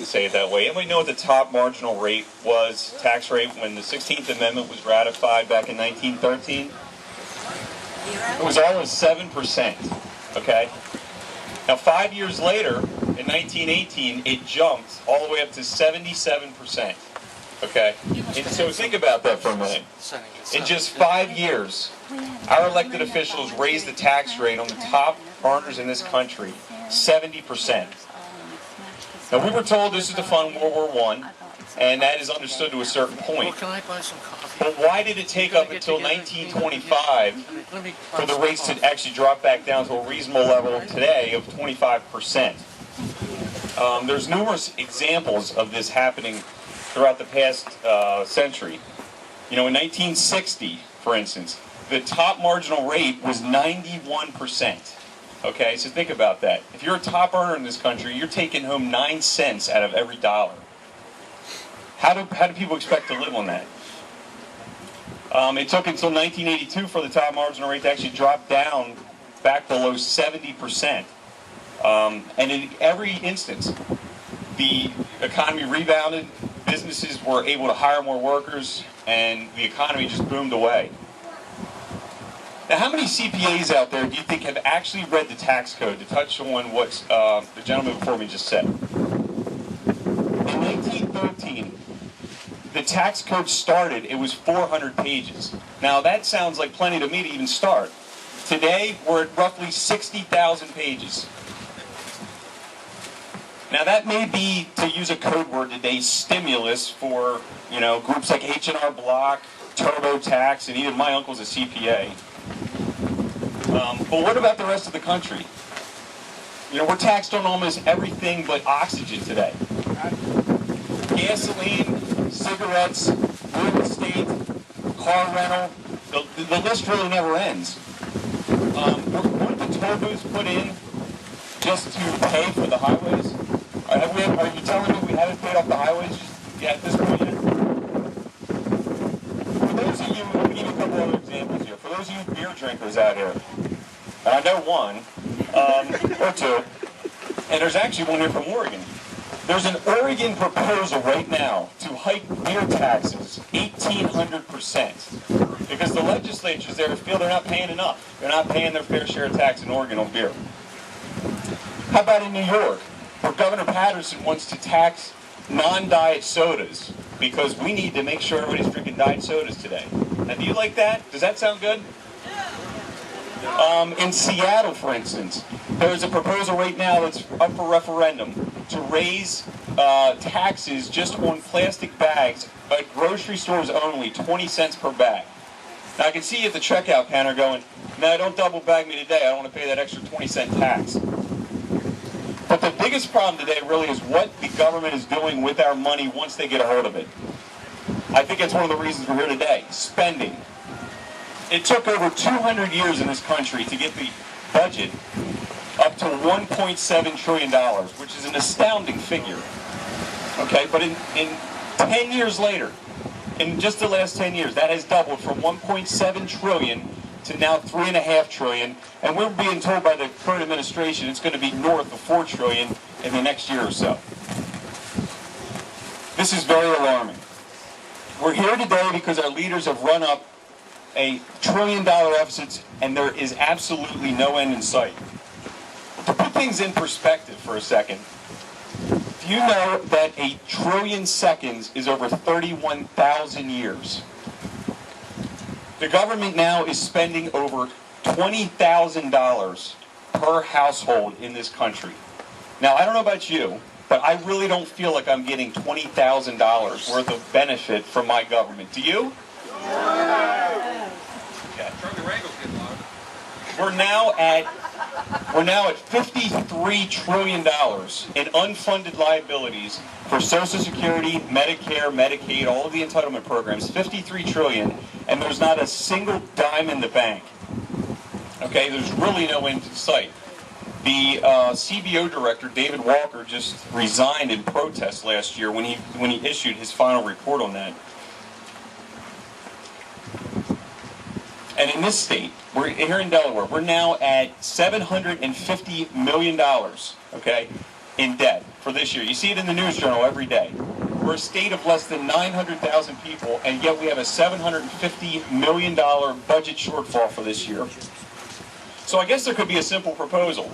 say it that way. Anybody know what the top marginal rate was, tax rate, when the 16th Amendment was ratified back in 1913? It was always 7%, okay? Now, 5 years later, in 1918, it jumped all the way up to 77%, okay? And so think about that for a minute. In just 5 years, our elected officials raised the tax rate on the top earners in this country 70%. Now, we were told this is to fund World War I, and that is understood to a certain point. But why did it take up until 1925 for the rates to actually drop back down to a reasonable level today of 25%? There's numerous examples of this happening throughout the past century. You know, in 1960, for instance, the top marginal rate was 91%. Okay, so think about that. If you're a top earner in this country, you're taking home 9 cents out of every dollar. How do people expect to live on that? It took until 1982 for the top marginal rate to actually drop down back below 70%. And in every instance, the economy rebounded, businesses were able to hire more workers, and the economy just boomed away. Now, how many CPAs out there do you think have actually read the tax code, to touch on what the gentleman before me just said? In 1913, the tax code started, it was 400 pages. Now, that sounds like plenty to me to even start. Today, we're at roughly 60,000 pages. Now, that may be, to use a code word today, stimulus for, you know, groups like H&R Block, TurboTax, and even my uncle's a CPA. But what about the rest of the country? You know, we're taxed on almost everything but oxygen today. Gasoline, cigarettes, real estate, car rental, the list really never ends. Weren't the toll booths put in just to pay for the highways? Are you telling me we haven't paid off the highways yet at this point yet? For those of you, I'm going to give you a couple other examples here. For those of you beer drinkers out here, and I know one, or two, and there's actually one here from Oregon. There's an Oregon proposal right now to hike beer taxes 1,800% because the legislatures there feel they're not paying enough. They're not paying their fair share of tax in Oregon on beer. How about in New York, where Governor Patterson wants to tax non-diet sodas because we need to make sure everybody's drinking diet sodas today. Now, do you like that? Does that sound good? In Seattle, for instance, there's a proposal right now that's up for referendum to raise taxes just on plastic bags at grocery stores only, 20 cents per bag. Now, I can see you at the checkout counter going, no, don't double bag me today. I don't want to pay that extra 20-cent tax. But the biggest problem today really is what the government is doing with our money once they get a hold of it. I think it's one of the reasons we're here today, spending. It took over 200 years in this country to get the budget up to $1.7 trillion, which is an astounding figure. Okay, but in 10 years later, in just the last 10 years, that has doubled from 1.7 trillion to now 3.5 trillion, and we're being told by the current administration it's going to be north of 4 trillion in the next year or so. This is very alarming. We're here today because our leaders have run up a $1 trillion deficit, and there is absolutely no end in sight. To put things in perspective for a second, do you know that 1 trillion seconds is over 31,000 years? The government now is spending over $20,000 per household in this country. Now, I don't know about you, but I really don't feel like I'm getting $20,000 worth of benefit from my government. Do you? We're now at $53 trillion in unfunded liabilities for Social Security, Medicare, Medicaid, all of the entitlement programs, $53 trillion, and there's not a single dime in the bank. Okay, there's really no end in sight. The CBO director, David Walker, just resigned in protest last year when he issued his final report on that. And in this state, we're here in Delaware, we're now at $750 million, okay? in debt for this year. You see it in the News Journal every day. We're a state of less than 900,000 people, and yet we have a $750 million budget shortfall for this year. So I guess there could be a simple proposal.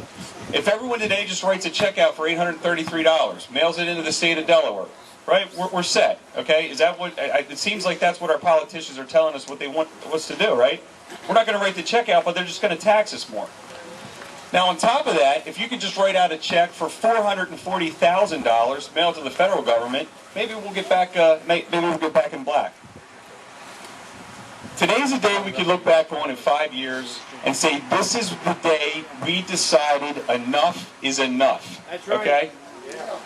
If everyone today just writes a check out for $833, mails it into the state of Delaware, right? We're set, okay? Is that what, it seems like that's what our politicians are telling us what they want us to do, right? We're not going to write the check out, but they're just going to tax us more. Now, on top of that, if you could just write out a check for $440,000 mailed to the federal government, maybe we'll get back. Maybe we'll get back in black. Today's a day we could look back on in 5 years and say, this is the day we decided enough is enough. That's right. Okay. Yeah.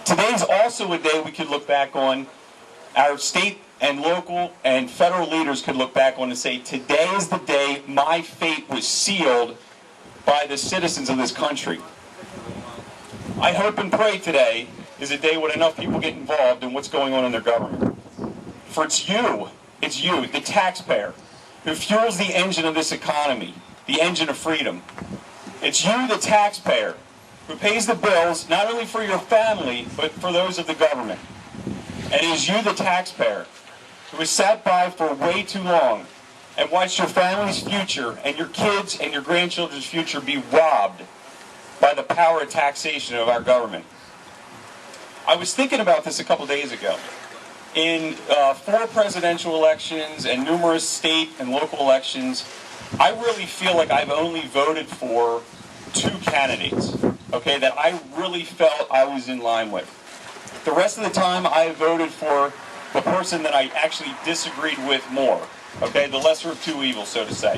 Today's also a day we could look back on. Our state and local and federal leaders could look back on and say, today is the day my fate was sealed by the citizens of this country. I hope and pray today is a day when enough people get involved in what's going on in their government. For it's you, the taxpayer, who fuels the engine of this economy, the engine of freedom. It's you, the taxpayer, who pays the bills not only for your family, but for those of the government. And it is you, the taxpayer, who has sat by for way too long and watched your family's future and your kids and your grandchildren's future be robbed by the power of taxation of our government. I was thinking about this a couple days ago. In 4 presidential elections and numerous state and local elections, I really feel like I've only voted for 2 candidates, okay, that I really felt I was in line with. The rest of the time, I voted for the person that I actually disagreed with more. Okay, the lesser of 2 evils, so to say.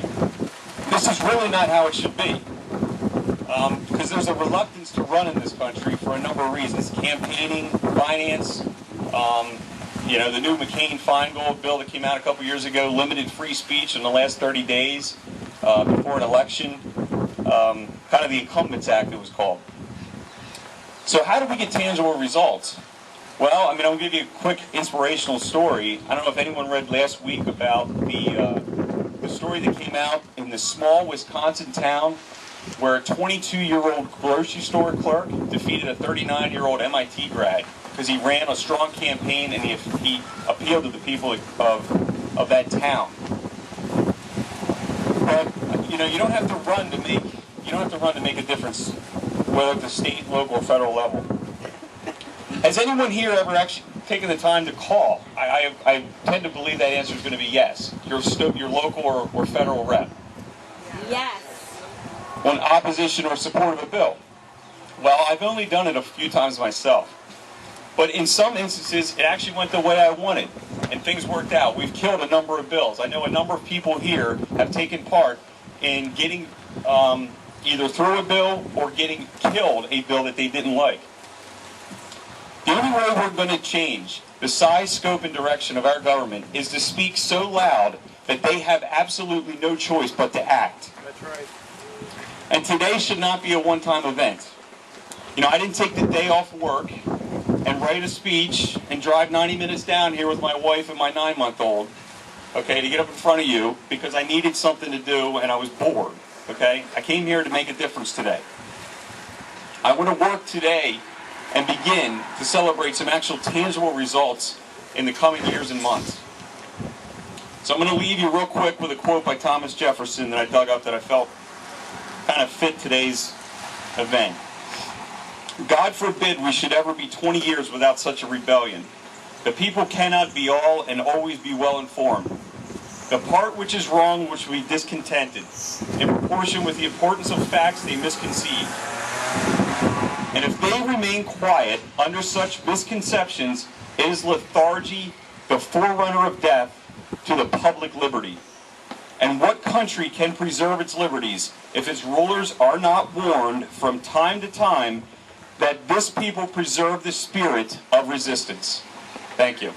This is really not how it should be. Because there's a reluctance to run in this country for a number of reasons. Campaigning, finance, the new McCain-Feingold bill that came out a couple years ago, limited free speech in the last 30 days before an election. Kind of the Incumbents Act, it was called. So how do we get tangible results? Well, I'm going to give you a quick inspirational story. I don't know if anyone read last week about the story that came out in the small Wisconsin town where a 22-year-old grocery store clerk defeated a 39-year-old MIT grad because he ran a strong campaign and he appealed to the people of that town. But you don't have to run to make a difference, whether at the state, local, or federal level. Has anyone here ever actually taken the time to call? I tend to believe that answer is going to be yes. Your local or federal rep. Yes. On opposition or support of a bill. Well, I've only done it a few times myself. But in some instances, it actually went the way I wanted, and things worked out. We've killed a number of bills. I know a number of people here have taken part in getting either through a bill or getting killed a bill that they didn't like. The only way we're going to change the size, scope, and direction of our government is to speak so loud that they have absolutely no choice but to act. That's right. And today should not be a one-time event. I didn't take the day off work and write a speech and drive 90 minutes down here with my wife and my 9-month-old, okay, to get up in front of you because I needed something to do and I was bored, okay? I came here to make a difference today. I want to work today and begin to celebrate some actual tangible results in the coming years and months. So I'm going to leave you real quick with a quote by Thomas Jefferson that I dug up that I felt kind of fit today's event. God forbid we should ever be 20 years without such a rebellion. The people cannot be all and always be well informed. The part which is wrong which will be discontented, in proportion with the importance of facts they misconceive. And if they remain quiet under such misconceptions, it is lethargy, the forerunner of death, to the public liberty. And what country can preserve its liberties if its rulers are not warned from time to time that this people preserve the spirit of resistance? Thank you.